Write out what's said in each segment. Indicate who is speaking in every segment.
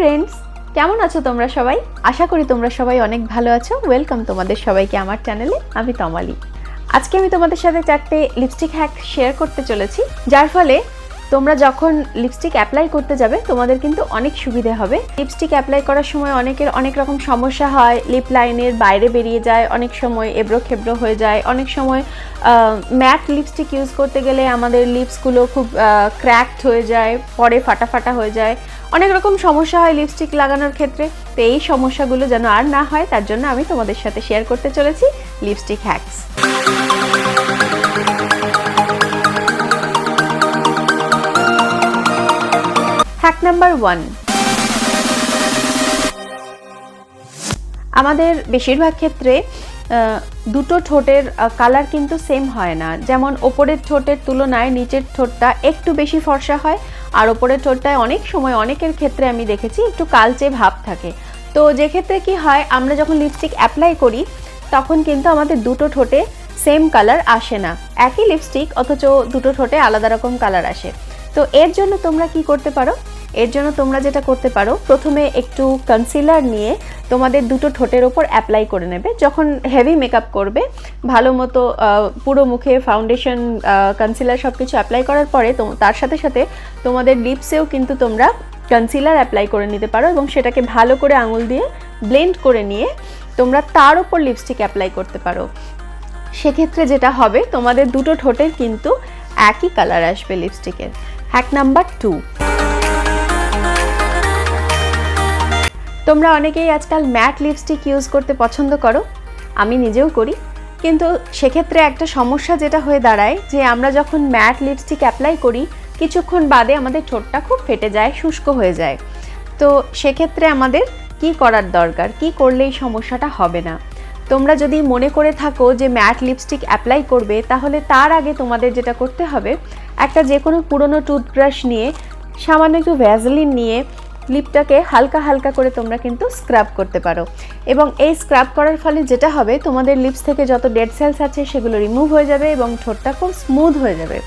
Speaker 1: Friends, কেমন আছো তোমরা সবাই? আশা করি তোমরা সবাই অনেক ভালো আছো। ওয়েলকাম তোমাদের সবাইকে আমার চ্যানেলে। আমি তমালি। আজকে আমি তোমাদের সাথে 4টে লিপস্টিক হ্যাক শেয়ার করতে চলেছি, যার ফলে তোমরা যখন লিপস্টিক অ্যাপ্লাই করতে যাবে তোমাদের কিন্তু অনেক সুবিধা হবে। লিপস্টিক অ্যাপ্লাই করার সময় অনেকের অনেক রকম সমস্যা হয়, লিপ লাইনের বাইরে বেরিয়ে যায়, অনেক সময় এবড়ো খেবড়ো হয়ে যায়, অনেক সময় ম্যাট লিপস্টিক ইউজ করতে গেলে আমাদের লিপসগুলো খুব ক্র্যাকড হয়ে যায়, পরে ফাটা ফাটা হয়ে যায়, অনেক রকম সমস্যা হয় লিপস্টিক লাগানোর ক্ষেত্রে। তো এই সমস্যাগুলো যেন আর না হয় তার জন্য আমি তোমাদের সাথে শেয়ার করতে চলেছি লিপস্টিক হ্যাকস। হ্যাক নাম্বার 1, আমাদের বেশিরভাগ ক্ষেত্রে দুটো ঠোঁটের কালার কিন্তু সেম হয় না। যেমন ওপরের ঠোঁটের তুলনায় নিচের ঠোঁটটা একটু বেশি ফর্সা হয়, আর ওপরের ঠোঁটটায় অনেক সময় অনেকের ক্ষেত্রে আমি দেখেছি একটু কালচে ভাব থাকে। তো যে ক্ষেত্রে কি হয়, আমরা যখন লিপস্টিক অ্যাপ্লাই করি তখন কিন্তু আমাদের দুটো ঠোঁটে সেম কালার আসে না। একই লিপস্টিক অথচ দুটো ঠোঁটে আলাদা রকম কালার আসে। তো এর জন্য তোমরা কি করতে পারো? এর জন্য তোমরা যেটা করতে পারো, প্রথমে একটু কনসিলার নিয়ে তোমাদের দুটো ঠোঁটের ওপর অ্যাপ্লাই করে নেবে। যখন হেভি মেকআপ করবে, ভালো মতো পুরো মুখে ফাউন্ডেশন, কনসিলার সব কিছু অ্যাপ্লাই করার পরে তার সাথে সাথে তোমাদের লিপসেও কিন্তু তোমরা কনসিলার অ্যাপ্লাই করে নিতে পারো এবং সেটাকে ভালো করে আঙুল দিয়ে ব্লেন্ড করে নিয়ে তোমরা তার ওপর লিপস্টিক অ্যাপ্লাই করতে পারো। সেক্ষেত্রে যেটা হবে, তোমাদের দুটো ঠোঁটের কিন্তু একই কালার আসবে লিপস্টিকের। হ্যাক নাম্বার 2, তোমরা অনেকেই আজকাল ম্যাট লিপস্টিক ইউজ করতে পছন্দ করো, আমি নিজেও করি। কিন্তু সেক্ষেত্রে একটা সমস্যা যেটা হয়ে দাঁড়ায় যে আমরা যখন ম্যাট লিপস্টিক অ্যাপ্লাই করি কিছুক্ষণ বাদে আমাদের ঠোঁটটা খুব ফেটে যায়, শুষ্ক হয়ে যায়। তো সেক্ষেত্রে আমাদের কি করার দরকার, কি করলে এই সমস্যাটা হবে না? তোমরা যদি মনে করে থাকো যে ম্যাট লিপস্টিক অ্যাপ্লাই করবে, তাহলে তার আগে তোমাদের যেটা করতে হবে, একটা যে কোনো পুরনো টুথব্রাশ নিয়ে সামান্য একটু ভ্যাসলিন নিয়ে লিপটাকে হালকা হালকা করে তোমরা কিন্তু স্ক্রাব করতে পারো। এবং এই স্ক্রাব করার ফলে যেটা হবে, তোমাদের লিপস থেকে যত ডেড সেলস আছে সেগুলো রিমুভ হয়ে যাবে এবং ঠোঁটটা খুব স্মুথ হয়ে যাবে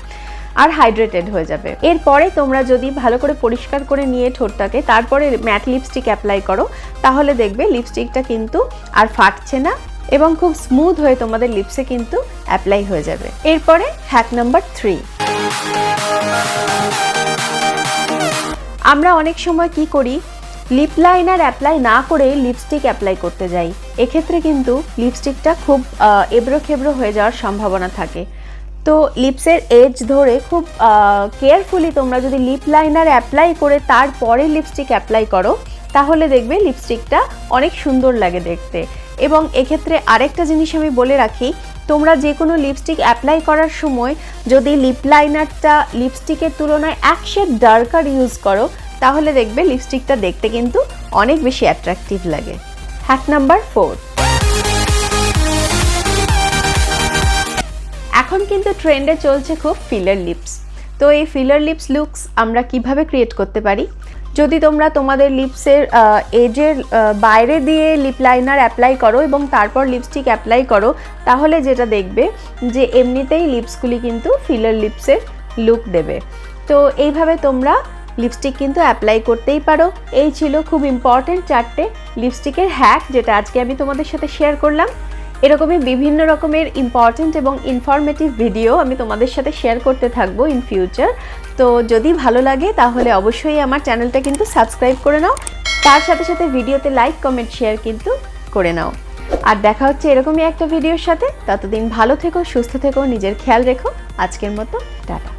Speaker 1: আর হাইড্রেটেড হয়ে যাবে। এরপরে তোমরা যদি ভালো করে পরিষ্কার করে নিয়ে ঠোঁটটাকে তারপরে ম্যাট লিপস্টিক অ্যাপ্লাই করো, তাহলে দেখবে লিপস্টিকটা কিন্তু আর ফাটছে না এবং খুব স্মুথ হয়ে তোমাদের লিপসে কিন্তু অ্যাপ্লাই হয়ে যাবে। এরপরে হ্যাক নাম্বার 3, আমরা অনেক সময় কি করি, লিপ লাইনার অ্যাপ্লাই না করে লিপস্টিক অ্যাপ্লাই করতে যাই। এক্ষেত্রে কিন্তু লিপস্টিকটা খুব এবড়ো খেবড়ো হয়ে যাওয়ার সম্ভাবনা থাকে। তো লিপসের এজ ধরে খুব কেয়ারফুলি তোমরা যদি লিপ লাইনার অ্যাপ্লাই করে তারপরে লিপস্টিক অ্যাপ্লাই করো, তাহলে দেখবে লিপস্টিকটা অনেক সুন্দর লাগে দেখতে। এবং এক্ষেত্রে আরেকটা জিনিস আমি বলে রাখি, তোমরা যে কোনো লিপস্টিক অ্যাপ্লাই করার সময় যদি লিপ লাইনারটা লিপস্টিকের তুলনায় এক শেড ডার্কার ইউজ করো, তাহলে দেখবে লিপস্টিকটা দেখতে কিন্তু অনেক বেশি অ্যাট্রাকটিভ লাগে। হ্যাক নাম্বার 4, এখন কিন্তু ট্রেন্ডে চলছে খুব ফিলার লিপস। তো এই ফিলার লিপস লুকস আমরা কিভাবে ক্রিয়েট করতে পারি? যদি তোমরা তোমাদের লিপসের এজের বাইরে দিয়ে লিপ লাইনার অ্যাপ্লাই করো এবং তারপর লিপস্টিক অ্যাপ্লাই করো, তাহলে যেটা দেখবে যে এমনিতেই লিপসগুলি কিন্তু ফিলার লিপসের লুক দেবে। তো এইভাবে তোমরা লিপস্টিক কিন্তু অ্যাপ্লাই করতেই পারো। এই ছিল খুব ইম্পর্টেন্ট 4টে লিপস্টিকের হ্যাক, যেটা আজকে আমি তোমাদের সাথে শেয়ার করলাম। এরকমই বিভিন্ন রকমের ইম্পর্টেন্ট এবং ইনফরমেটিভ ভিডিও আমি তোমাদের সাথে শেয়ার করতে থাকবো ইন ফিউচার। তো যদি ভালো লাগে তাহলে অবশ্যই আমার চ্যানেলটা কিন্তু সাবস্ক্রাইব করে নাও, তার সাথে সাথে ভিডিওতে লাইক কমেন্ট শেয়ার কিন্তু করে নাও। আর দেখা হচ্ছে এরকমই একটা ভিডিওর সাথে। ততদিন ভালো থেকো, সুস্থ থেকো, নিজের খেয়াল রেখো। আজকের মতো টাটা।